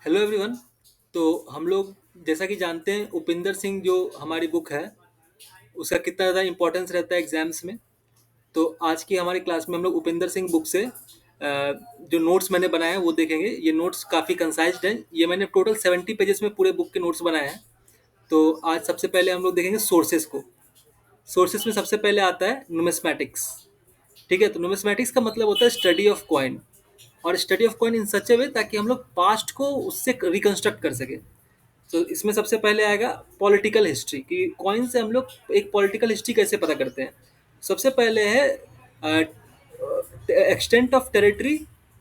Hello everyone. तो हम लोग जैसा कि जानते हैं उपिंदर सिंह जो हमारी बुक है उसका कितना ज़्यादा इम्पोर्टेंस रहता है एग्जाम्स में। तो आज की हमारी क्लास में हम लोग उपिंदर सिंह बुक से जो नोट्स मैंने बनाए हैं वो देखेंगे। ये नोट्स काफ़ी कंसाइज्ड हैं। ये मैंने टोटल 70 पेजेस में पूरे बुक के नोट्स बनाए हैं। तो आज सबसे पहले हम लोग देखेंगे सोर्सेज को। सोर्सेज में सबसे पहले आता है नुमिस्मैटिक्स। ठीक है, तो नुमिस्मैटिक्स का मतलब होता है स्टडी ऑफ कॉइन, और स्टडी ऑफ कॉइन इन सच ए वे ताकि हम लोग पास्ट को उससे रिकंस्ट्रक्ट कर सकें। तो इसमें सबसे पहले आएगा पॉलिटिकल हिस्ट्री कि कॉइन से हम लोग एक पॉलिटिकल हिस्ट्री कैसे पता करते हैं। सबसे पहले है extent of territory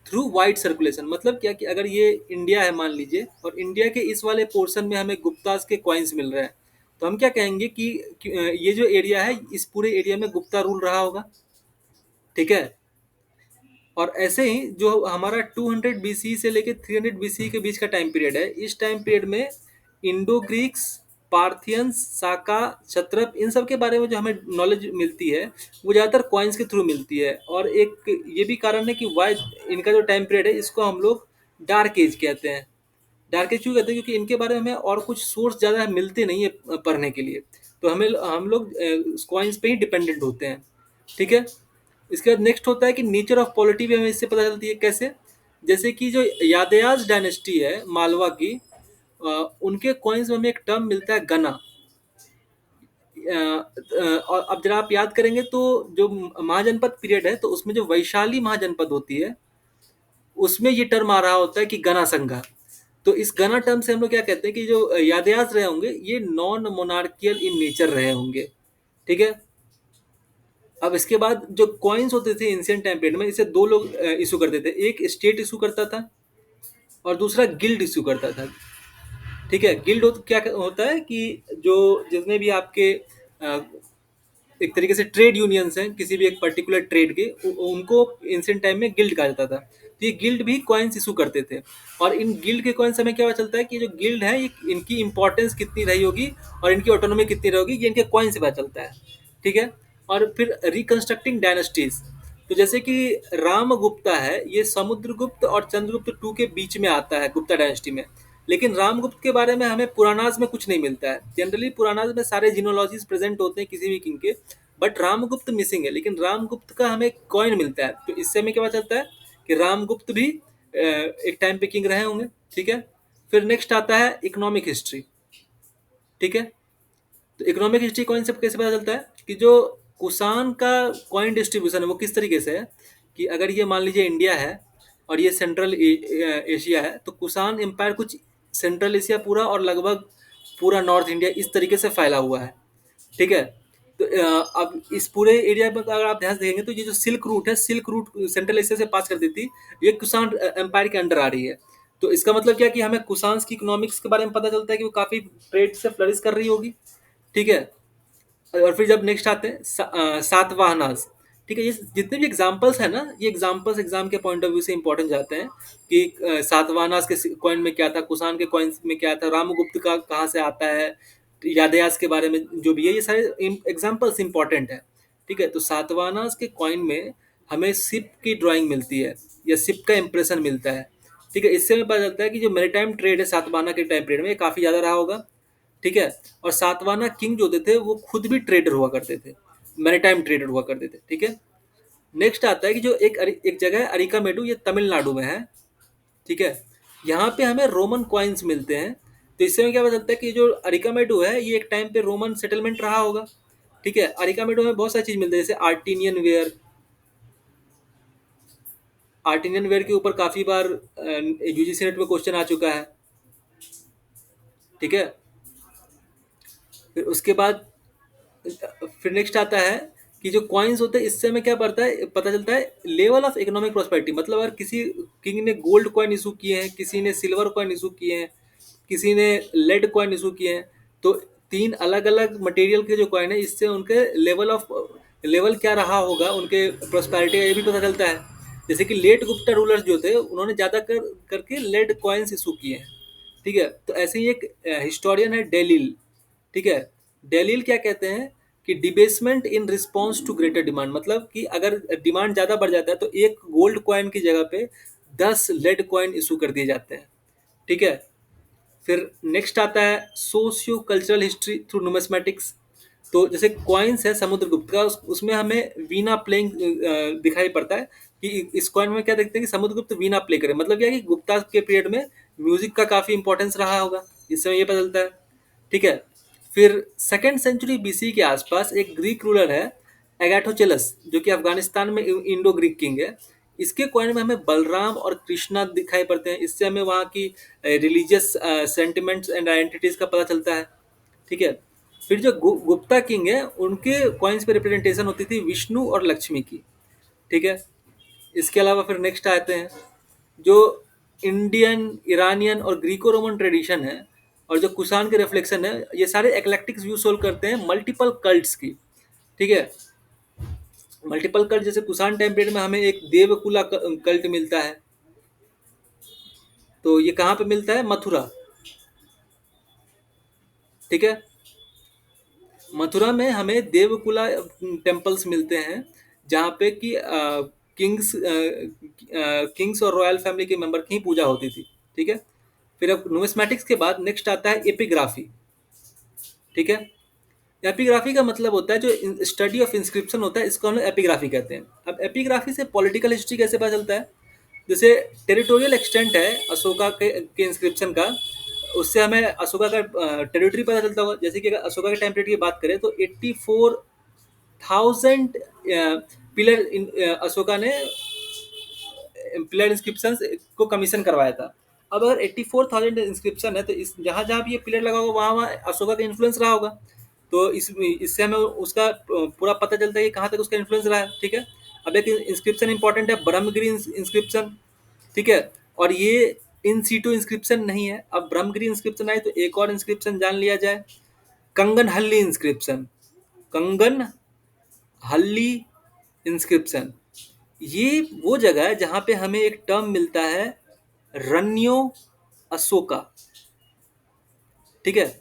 through wide circulation. मतलब क्या कि अगर ये इंडिया है मान लीजिए, और इंडिया के इस वाले पोर्शन में हमें गुप्ताज के कॉइन्स मिल रहे हैं, तो हम क्या कहेंगे कि ये जो एरिया है इस पूरे एरिया में गुप्ता रूल रहा होगा। ठीक है, और ऐसे ही जो हमारा 200 बीसी से लेके 300 बीसी के बीच का टाइम पीरियड है, इस टाइम पीरियड में इंडो ग्रीक्स, पार्थियंस, साका, क्षत्रप, इन सब के बारे में जो हमें नॉलेज मिलती है वो ज़्यादातर कॉइन्स के थ्रू मिलती है। और एक ये भी कारण है कि वाई इनका जो टाइम पीरियड है इसको हम लोग डार्क एज कहते हैं। डार्क एज क्यों कहते हैं? क्योंकि इनके बारे में हमें और कुछ सोर्स ज़्यादा मिलते नहीं है पढ़ने के लिए। तो हमें हम लोग कॉइन्स पे ही डिपेंडेंट होते हैं। ठीक है, इसके बाद नेक्स्ट होता है कि नेचर ऑफ पॉलिटी भी हमें इससे पता चलती है। कैसे? जैसे कि जो यादयाज डायनेस्टी है मालवा की, उनके कॉइन्स में हमें एक टर्म मिलता है गना। और अब जरा आप याद करेंगे तो जो महाजनपद पीरियड है तो उसमें जो वैशाली महाजनपद होती है उसमें ये टर्म आ रहा होता है कि गना संघा। तो इस गना टर्म से हम लोग क्या कहते हैं कि जो यादयाज रहे होंगे ये नॉन मोनार्कियल इन नेचर रहे होंगे। ठीक है, अब इसके बाद जो कॉइन्स होते थे एंशिएंट टाइम पीरियड में, इसे दो लोग इशू करते थे। एक स्टेट इशू करता था और दूसरा गिल्ड इशू करता था। ठीक है, गिल्ड क्या होता है कि जो जितने भी आपके एक तरीके से ट्रेड यूनियंस हैं किसी भी एक पर्टिकुलर ट्रेड के, उनको एंशिएंट टाइम में गिल्ड कहा जाता था। तो ये गिल्ड भी कॉइन्स इशू करते थे। और इन गिल्ड के कॉइन्स हमें क्या पता चलता है कि जो गिल्ड है ये इनकी इंपॉर्टेंस कितनी रही होगी और इनकी ऑटोनॉमी कितनी रही होगी, ये इनके कॉइन से पता चलता है। ठीक है, और फिर रिकंस्ट्रक्टिंग डायनेस्टीज। तो जैसे कि रामगुप्ता है, ये समुद्रगुप्त और चंद्रगुप्त टू के बीच में आता है गुप्ता डायनेस्टी में। लेकिन रामगुप्त के बारे में हमें पुरानाज में कुछ नहीं मिलता है। जनरली पुरानाज में सारे जिनोलॉजीज प्रेजेंट होते हैं किसी भी किंग के, बट रामगुप्त मिसिंग है। लेकिन रामगुप्त का हमें कॉइन मिलता है, तो इससे हमें क्या पता चलता है कि रामगुप्त भी एक टाइम पे किंग रहे होंगे। ठीक है, फिर नेक्स्ट आता है इकोनॉमिक हिस्ट्री। ठीक है, तो इकोनॉमिक हिस्ट्री कॉइन से कैसे पता चलता है कि जो कुषाण का कॉइन डिस्ट्रीब्यूशन है वो किस तरीके से है कि अगर ये मान लीजिए इंडिया है और ये सेंट्रल एशिया है, तो कुषाण एम्पायर कुछ सेंट्रल एशिया पूरा और लगभग पूरा नॉर्थ इंडिया इस तरीके से फैला हुआ है। ठीक है, तो अब इस पूरे एरिया में अगर आप ध्यान से देखेंगे तो ये जो सिल्क रूट है, सिल्क रूट सेंट्रल एशिया से पास करती थी, ये कुषाण एम्पायर के अंडर आ रही है। तो इसका मतलब क्या कि हमें कुषाण की इकोनॉमिक्स के बारे में पता चलता है कि वो काफ़ी ट्रेड से फ्लरिश कर रही होगी। ठीक है, और फिर जब नेक्स्ट आते हैं सातवाहनास। ठीक है, ये जितने भी एग्जांपल्स हैं ना, ये एग्जांपल्स एग्जाम के पॉइंट ऑफ व्यू से इंपॉर्टेंट जाते हैं कि सातवाहनास के कॉइन में क्या था, कुषाण के कॉइन में क्या था, रामगुप्त का कहाँ से आता है, यादयास के बारे में जो भी है, ये सारे एग्जांपल्स इंपॉर्टेंट है। ठीक है, तो सातवाहनास के कॉइन में हमें शिप की ड्राइंग मिलती है या शिप का इंप्रेशन मिलता है। ठीक है, इससे हमें पता चलता है कि जो मेरीटाइम ट्रेड है सातवाहना के टाइम पीरियड में काफ़ी ज़्यादा रहा होगा। ठीक है, और सातवाहना किंग जो होते थे वो खुद भी ट्रेडर हुआ करते थे, मैरीटाइम ट्रेडर हुआ करते थे। ठीक है, नेक्स्ट आता है कि जो एक जगह है अरिकामेडू, ये तमिलनाडु में है। ठीक है, यहाँ पे हमें रोमन कॉइन्स मिलते हैं। तो इससे हमें क्या पता चलता है कि जो अरिकामेडू है ये एक टाइम पे रोमन सेटलमेंट रहा होगा। ठीक है, अरिकामेडू में बहुत सारी चीज़ मिलती है जैसे आर्टिनियन वेयर। आर्टिनियन वेयर के ऊपर काफ़ी बार यूजीसी नेट में क्वेश्चन आ चुका है। ठीक है, फिर उसके बाद फिर नेक्स्ट आता है कि जो कॉइन्स होते हैं इससे हमें क्या पता चलता है लेवल ऑफ इकोनॉमिक प्रॉस्पेरिटी। मतलब अगर किसी किंग ने गोल्ड कॉइन इशू किए हैं, किसी ने सिल्वर कॉइन इशू किए हैं, किसी ने लेड कॉइन इशू किए हैं, तो तीन अलग अलग मटेरियल के जो कॉइन है इससे उनके लेवल क्या रहा होगा, उनके प्रॉस्पेरिटी का ये भी पता चलता है। जैसे कि लेट गुप्ता रूलर्स जो थे उन्होंने ज़्यादा करके लेड कॉइन्स इशू किए हैं। ठीक है, तो ऐसे ही एक हिस्टोरियन है डेलिल। ठीक है, डेलिल क्या कहते हैं कि debasement in response to greater demand. मतलब कि अगर डिमांड ज़्यादा बढ़ जाता है तो एक गोल्ड कॉइन की जगह पे 10 लेड कॉइन इशू कर दिए जाते हैं। ठीक है। फिर नेक्स्ट आता है सोशियो कल्चरल हिस्ट्री थ्रू नुमिस्मेटिक्स। तो जैसे कॉइन्स है समुद्रगुप्त का, उसमें हमें वीणा प्लेइंग दिखाई पड़ता है कि इस कॉइन में क्या देखते हैं कि समुद्रगुप्त वीणा प्ले करे, मतलब क्या है कि गुप्ता के पीरियड में म्यूजिक का काफी इंपॉर्टेंस रहा होगा, इससे ये पता चलता है। ठीक है। फिर सेकेंड सेंचुरी बीसी के आसपास एक ग्रीक रूलर है एगाथोचेलस, जो कि अफगानिस्तान में इंडो ग्रीक किंग है। इसके कॉइन में हमें बलराम और कृष्णा दिखाई पड़ते हैं, इससे हमें वहाँ की रिलीजियस सेंटिमेंट्स एंड आइडेंटिटीज का पता चलता है। ठीक है। फिर जो गुप्ता किंग है उनके कॉइन्स पे रिप्रेजेंटेशन होती थी विष्णु और लक्ष्मी की। ठीक है। इसके अलावा फिर नेक्स्ट आते हैं जो इंडियन, ईरानियन और ग्रीको रोमन ट्रेडिशन है और जो कुषाण के रिफ्लेक्शन है, ये सारे एक्लेक्टिक्स व्यू सोल्व करते हैं मल्टीपल कल्ट्स की। ठीक है। मल्टीपल कल्ट जैसे कुषाण टाइम पीरियड में हमें एक देवकुला कल्ट मिलता है, तो ये कहाँ पे मिलता है? मथुरा। ठीक है। मथुरा में हमें देवकुला टेम्पल्स मिलते हैं जहाँ पे कि किंग्स और रॉयल फैमिली के मेंबर की ही पूजा होती थी। ठीक है। फिर अब नुमिस्मेटिक्स के बाद नेक्स्ट आता है एपिग्राफी। ठीक है। एपिग्राफी का मतलब होता है जो स्टडी ऑफ इंस्क्रिप्शन होता है, इसको हम लोग एपिग्राफी कहते हैं। अब एपिग्राफी से पॉलिटिकल हिस्ट्री कैसे पता चलता है? जैसे टेरिटोरियल एक्सटेंट है अशोका के इंस्क्रिप्शन का, उससे हमें अशोका का टेरिटरी पता चलता होगा। जैसे कि अगर अशोका के टाइम पीरियड की बात करें तो 84,000 पिलर अशोका ने पिलर इंस्क्रिप्शन को कमीशन करवाया था। अब अगर 84,000 इंस्क्रिप्शन है तो इस जहाँ जहाँ भी ये पिलर लगा होगा वहाँ वहाँ अशोका का इन्फ्लुएंस रहा होगा। तो इससे हमें उसका पूरा पता चलता है कि कहाँ तक उसका इन्फ्लुएंस रहा है। ठीक है। अब एक इंस्क्रिप्शन इंपॉर्टेंट है ब्रह्मगिरी इंस्क्रिप्शन। ठीक है। और ये इन सीटू इंस्क्रिप्शन नहीं है। अब ब्रह्मगिरी इंस्क्रिप्शन आए तो एक और इंस्क्रिप्शन जान लिया जाए, कंगन हल्ली इंस्क्रिप्शन। कंगन हल्ली इंस्क्रिप्शन, ये वो जगह है जहाँ पे हमें एक टर्म मिलता है रन्यो अशोका। ठीक है।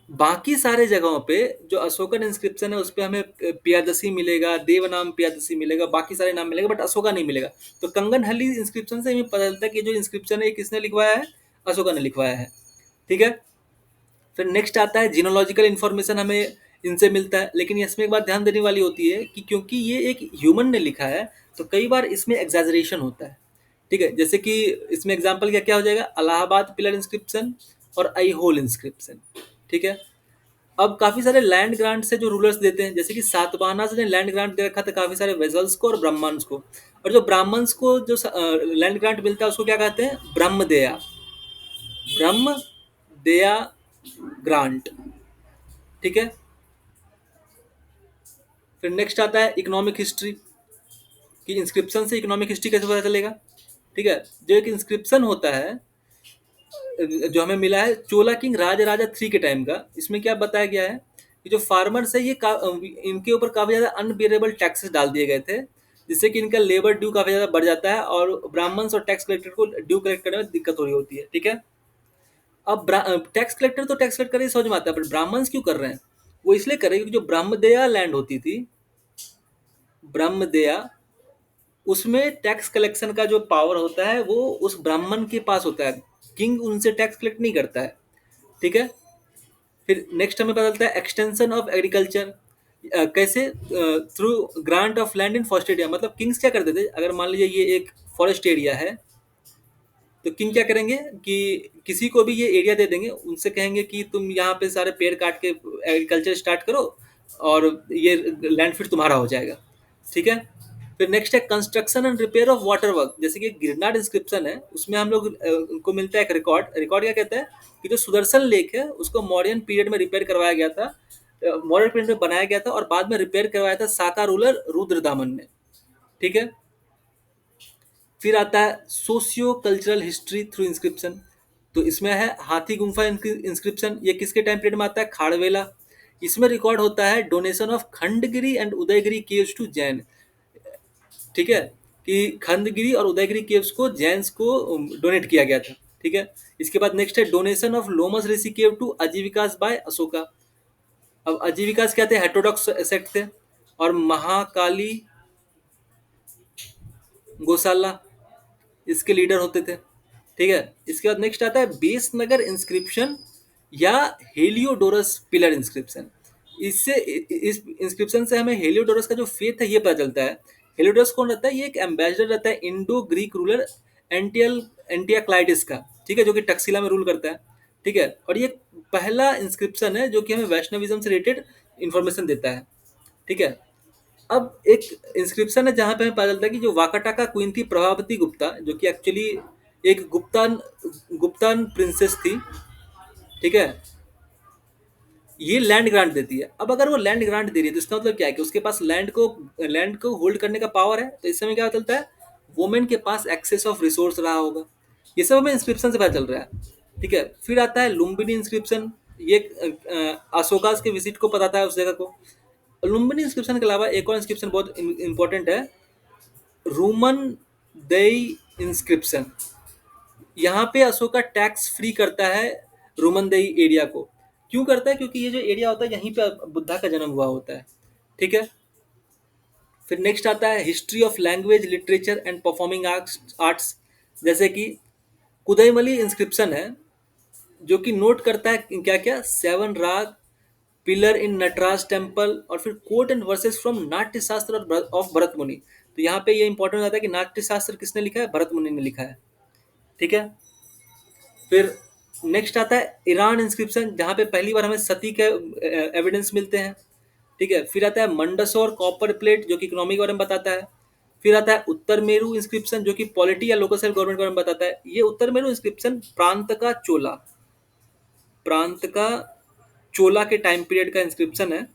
बाकी सारे जगहों पे जो अशोकन इंस्क्रिप्शन है उस पे हमें पियादसी मिलेगा, देवनाम पियादसी मिलेगा, बाकी सारे नाम मिलेगा, बट अशोका नहीं मिलेगा। तो कंगनहल्ली इंस्क्रिप्शन से हमें पता चलता है कि जो इंस्क्रिप्शन है ये किसने लिखवाया है? अशोका ने लिखवाया है। ठीक है। फिर नेक्स्ट आता है जीनोलॉजिकल इन्फॉर्मेशन, हमें इनसे मिलता है, लेकिन इसमें एक बात ध्यान देने वाली होती है कि क्योंकि ये एक ह्यूमन ने लिखा है तो कई बार इसमें एग्जैजरेशन होता है। ठीक है। जैसे कि इसमें एग्जाम्पल क्या क्या हो जाएगा? अलाहाबाद पिलर इंस्क्रिप्शन और आई होल इंस्क्रिप्शन। ठीक है। अब काफी सारे लैंड ग्रांट से जो रूलर्स देते हैं, जैसे कि सातवाहना ने लैंड ग्रांट दे रखा था काफी सारे वेजल्स को और ब्राह्मण्स को। और जो ब्राह्मण्स को जो लैंड ग्रांट मिलता है उसको क्या कहते हैं? ब्रह्मदेया। ब्रह्मदेया ग्रांट। ठीक है। फिर नेक्स्ट आता है इकोनॉमिक हिस्ट्री, कि इंस्क्रिप्शन से इकोनॉमिक हिस्ट्री कैसे पता चलेगा। ठीक है। जो एक इंस्क्रिप्शन होता है जो हमें मिला है चोला किंग राजराजा 3 के टाइम का, इसमें क्या बताया गया है कि जो फार्मर्स है ये इनके ऊपर काफी ज्यादा अनबियरेबल टैक्सेस डाल दिए गए थे, जिससे कि इनका लेबर ड्यू काफी ज्यादा बढ़ जाता है और ब्राह्मण्स और टैक्स कलेक्टर को ड्यू कलेक्ट करने में दिक्कत हो रही होती है। ठीक है। अब टैक्स कलेक्टर तो टैक्स कलेक्ट कर समझ में आता है, बट ब्राह्मण्स क्यों कर रहे हैं? वो इसलिए कर रहे हैं क्योंकि जो ब्रह्मदेया लैंड होती थी, ब्रह्मदेया, उसमें टैक्स कलेक्शन का जो पावर होता है वो उस ब्राह्मण के पास होता है, किंग उनसे टैक्स कलेक्ट नहीं करता है। ठीक है। फिर नेक्स्ट हमें पता चलता है एक्सटेंशन ऑफ एग्रीकल्चर, कैसे? Through grant of land in forest area. मतलब किंग्स क्या करते थे, अगर मान लीजिए ये एक फॉरेस्ट एरिया है तो किंग क्या करेंगे कि किसी को भी ये एरिया दे देंगे, उनसे कहेंगे कि तुम यहाँ पे सारे पेड़ काट के एग्रीकल्चर स्टार्ट करो और ये लैंड फिर तुम्हारा हो जाएगा। ठीक है। फिर नेक्स्ट है construction and repair of water work. जैसे कि गिरनार इंस्क्रिप्शन है उसमें हम लोग को मिलता है एक रिकॉर्ड। रिकॉर्ड क्या कहता है कि जो सुदर्शन लेक है उसको मौर्यन पीरियड में रिपेयर करवाया गया था, मॉडर्न पीरियड में बनाया गया था और बाद में रिपेयर करवाया था साका रूलर रुद्रदामन ने। ठीक है। फिर आता है socio cultural history through inscription. तो इसमें है हाथी गुम्फा इंस्क्रिप्शन, ये किसके टाइम पीरियड में आता है? खाड़वेला। इसमें रिकॉर्ड होता है donation of Khandagiri and Udayagiri caves to Jain. ठीक है। कि खंडगिरी और उदयगिरी केव्स को जैन्स को डोनेट किया गया था। ठीक है। इसके बाद नेक्स्ट है donation of Lomas Rishi cave to Ajivikas by Ashoka. अब अजीविकास क्या थे? हेटेरोडॉक्स सेक्ट थे और महाकाली गोसाला इसके लीडर होते थे। ठीक है। इसके बाद नेक्स्ट आता है बेस नगर इंस्क्रिप्शन या हेलियोडोरस पिलर इंस्क्रिप्शन। इससे इस इंस्क्रिप्शन से हमें हेलियोडोरस का जो फेथ है ये पता चलता है। हेलियोडोरस कौन रहता है? ये एक एम्बेसडर रहता है इंडो ग्रीक रूलर एंटियल एंटियाक्लाइडिस का, ठीक है, जो कि टक्सिला में रूल करता है। ठीक है, और ये पहला इंस्क्रिप्शन है जो कि हमें वैष्णविज्म से रिलेटेड इंफॉर्मेशन देता है। ठीक है। अब एक इंस्क्रिप्शन है जहाँ पे हमें पता चलता है कि जो वाकाटाका क्वीन थी प्रभावती गुप्ता, जो कि एक्चुअली एक गुप्तान गुप्तान प्रिंसेस थी। ठीक है, ये लैंड ग्रांट देती है। अब अगर वो लैंड ग्रांट दे रही है तो इसका मतलब क्या है कि उसके पास लैंड को होल्ड करने का पावर है। तो इस समय क्या चलता है, वुमेन के पास एक्सेस ऑफ रिसोर्स रहा होगा। ये सब हमें इंस्क्रिप्शन से पता चल रहा है। ठीक है, फिर आता है लुम्बिनी इंस्क्रिप्शन। ये अशोकास के विजिट को बताता है उस जगह को। लुम्बिनी इंस्क्रिप्शन के अलावा एक और इंस्क्रिप्शन बहुत इंपॉर्टेंट है, रोमन दई इंस्क्रिप्शन। यहाँ पे अशोका टैक्स फ्री करता है रोमनदेही एरिया को। क्यों करता है? क्योंकि ये जो एरिया होता है यहीं पे बुद्धा का जन्म हुआ होता है। ठीक है। फिर नेक्स्ट आता है history of language literature and performing arts. जैसे कि कुदईमली इंस्क्रिप्शन है जो कि नोट करता है क्या क्या, सेवन राग, पिलर इन नटराज टेम्पल, और फिर कोट एंड वर्सेस फ्रॉम नाट्य शास्त्र ऑफ भरत मुनि। तो यहाँ पे ये इंपॉर्टेंट हो जाता है कि नाट्य शास्त्र किसने लिखा है? भरत मुनि ने लिखा है। ठीक है। फिर नेक्स्ट आता है ईरान इंस्क्रिप्शन, जहाँ पे पहली बार हमें सती के एविडेंस मिलते हैं। ठीक है। फिर आता है मंडसौर कॉपर प्लेट जो कि इकोनॉमी के बारे में बताता है। फिर आता है उत्तर मेरू इंस्क्रिप्शन जो कि पॉलिटी या लोकल सेल्फ गवर्नमेंट के बारे में बताता है। ये उत्तर मेरू इंस्क्रिप्शन प्रांत का चोला के टाइम पीरियड का इंस्क्रिप्शन है,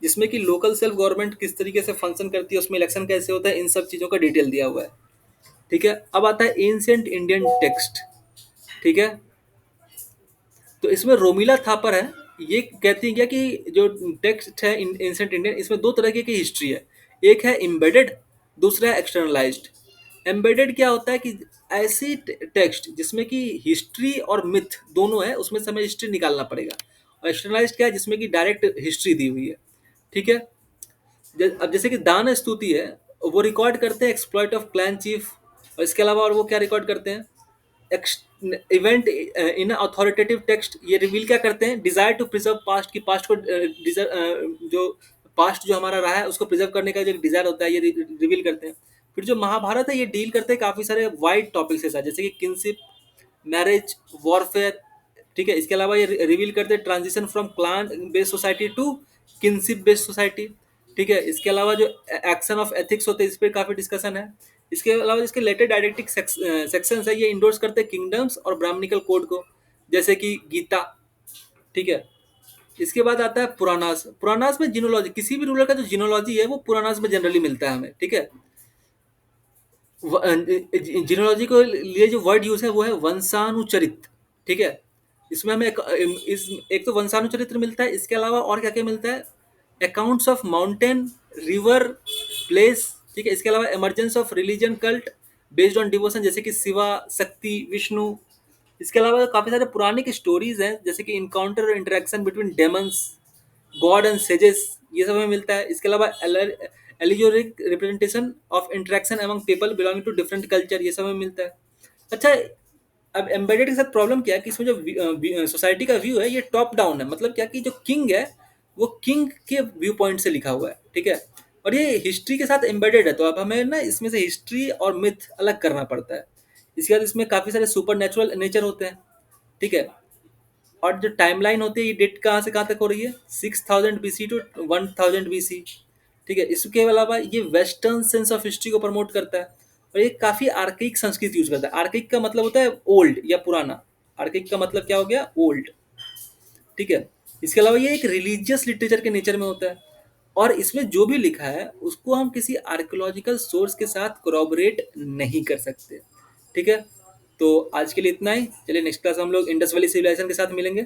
जिसमें कि लोकल सेल्फ गवर्नमेंट किस तरीके से फंक्शन करती है, उसमें इलेक्शन कैसे होता है, इन सब चीज़ों का डिटेल दिया हुआ है। ठीक है। अब आता है एंशिएंट इंडियन टेक्स्ट। ठीक है। तो इसमें रोमिला थापर है, ये कहती है क्या कि जो टेक्स्ट है एंशिएंट इंडियन, इसमें दो तरह की हिस्ट्री है। एक है एम्बेडेड, दूसरा है एक्सटर्नलाइज्ड। एम्बेडेड क्या होता है कि ऐसी टेक्स्ट जिसमें कि हिस्ट्री और मिथ दोनों है, उसमें से हमें हिस्ट्री निकालना पड़ेगा। और एक्सटर्नलाइज्ड क्या है? जिसमें कि डायरेक्ट हिस्ट्री दी हुई है। ठीक है। अब जैसे कि दान स्तुति है, वो रिकॉर्ड करते हैं एक्सप्लॉइट ऑफ क्लैन चीफ। और इसके अलावा और वो क्या रिकॉर्ड करते हैं? इवेंट इन अथॉरिटेटिव टेक्स्ट, ये रिवील क्या करते हैं? डिजायर टू प्रिजर्व पास्ट, की पास्ट को जो पास्ट जो हमारा रहा है उसको प्रिजर्व करने का जो डिजायर होता है, ये रिवील करते हैं। फिर जो महाभारत है ये डील करते हैं काफी सारे वाइड टॉपिक्स के साथ, जैसे कि किनशिप, मैरिज, वॉरफेयर। ठीक है। इसके अलावा ये रिवील करते हैं transition from clan based society to kinship based society. ठीक है। इसके अलावा जो एक्शन ऑफ एथिक्स होते हैं इस पर काफी डिस्कशन है। इसके अलावा इसके लेटर डायडेक्टिक सेक्शंस है, ये इंडोर्स करते हैं किंगडम्स और ब्राह्मणिकल कोड को, जैसे कि गीता। ठीक है। इसके बाद आता है पुराणास। पुराणास में जिनोलॉजी, किसी भी रूलर का जो जिनोलॉजी है वो पुराणास में जनरली मिलता है हमें। ठीक है। जिनोलॉजी को लिए जो वर्ड यूज है वो है वंशानुचरित। ठीक है। इसमें हमें एक तो वंशानुचरित्र मिलता है, इसके अलावा और क्या क्या मिलता है? Accounts of mountain, river, place. ठीक है। इसके अलावा emergence of religion cult based on devotion, जैसे कि शिवा, शक्ति, विष्णु। इसके अलावा काफी सारे पुरानिक स्टोरीज हैं, जैसे कि इनकाउंटर और interaction between demons, god and sages, ये सब हमें मिलता है। इसके अलावा allegoric representation of interaction among people belonging to different culture, ये सब हमें मिलता है। अच्छा, अब एम्बेडेड के साथ प्रॉब्लम क्या है कि इसमें जो सोसाइटी का व्यू है ये टॉप डाउन है। मतलब क्या कि जो किंग है वो किंग के व्यू पॉइंट से लिखा हुआ है। ठीक है। और ये हिस्ट्री के साथ एम्बेडेड है, तो अब हमें ना इसमें से हिस्ट्री और मिथ अलग करना पड़ता है। इसके बाद इसमें काफ़ी सारे सुपर नेचुरल नेचर होते हैं। ठीक है। और जो टाइमलाइन होती है ये डेट कहाँ से कहाँ तक हो रही है? 6000 BC टू 1000 BC। ठीक है। इसके अलावा ये वेस्टर्न सेंस ऑफ हिस्ट्री को प्रमोट करता है, और ये काफ़ी आर्किक संस्कृति यूज करता है। आर्किक का मतलब होता है ओल्ड या पुराना। आर्किक का मतलब क्या हो गया? ओल्ड। ठीक है। इसके अलावा ये एक रिलीजियस लिटरेचर के नेचर में होता है, और इसमें जो भी लिखा है उसको हम किसी आर्कियोलॉजिकल सोर्स के साथ कोरॉबरेट नहीं कर सकते। ठीक है। तो आज के लिए इतना ही। चलिए नेक्स्ट क्लास हम लोग इंडस वैली सिविलाइजेशन के साथ मिलेंगे।